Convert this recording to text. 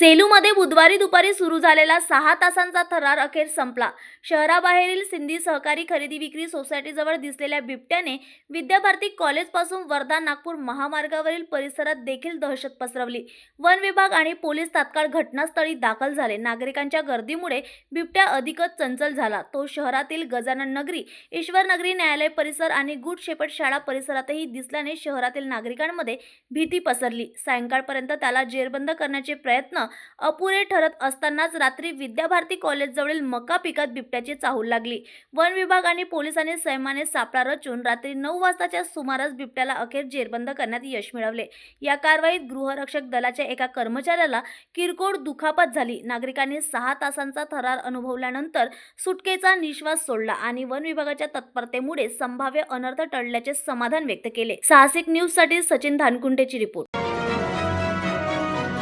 सेलूमध्ये बुधवारी दुपारी सुरू झालेला 6 तासांचा थरार अखेर संपला. शहराबाहेरील सिंधी सहकारी खरेदी विक्री सोसायटीजवळ दिसलेल्या बिबट्याने विद्याभारती कॉलेजपासून वर्धा नागपूर महामार्गावरील परिसरात देखील दहशत पसरवली. वन विभाग आणि पोलीस तात्काळ घटनास्थळी दाखल झाले. नागरिकांच्या गर्दीमुळे बिबट्या अधिकच चंचल झाला. तो शहरातील गजानन नगरी, ईश्वर नगरी, न्यायालय परिसर आणि गुड शेपर्ड शाळा परिसरातही दिसल्याने शहरातील नागरिकांमध्ये भीती पसरली. सायंकाळपर्यंत त्याला जेरबंद करण्याचे प्रयत्न अपुरे ठरत असतानाच रात्री विद्याभारती कॉलेजजवळील मका पिकात बिबट्याची चाहूल लागली. वन विभाग आणि पोलिसांनी संयमाने सापळा रचून रात्री 9 वाजताच्या सुमारास बिबट्याला अखेर जेरबंद करण्यात यश मिळवले. या कारवाईत गृहरक्षक दलाच्या एका कर्मचाऱ्याला किरकोळ दुखापत झाली. नागरिकांनी 6 तासांचा थरार अनुभवल्यानंतर सुटकेचा निश्वास सोडला आणि वन विभागाच्या तत्परतेमुळे संभाव्य अनर्थ टळल्याचे समाधान व्यक्त केले. साहसिक न्यूजसाठी सचिन धानकुंटेची रिपोर्ट.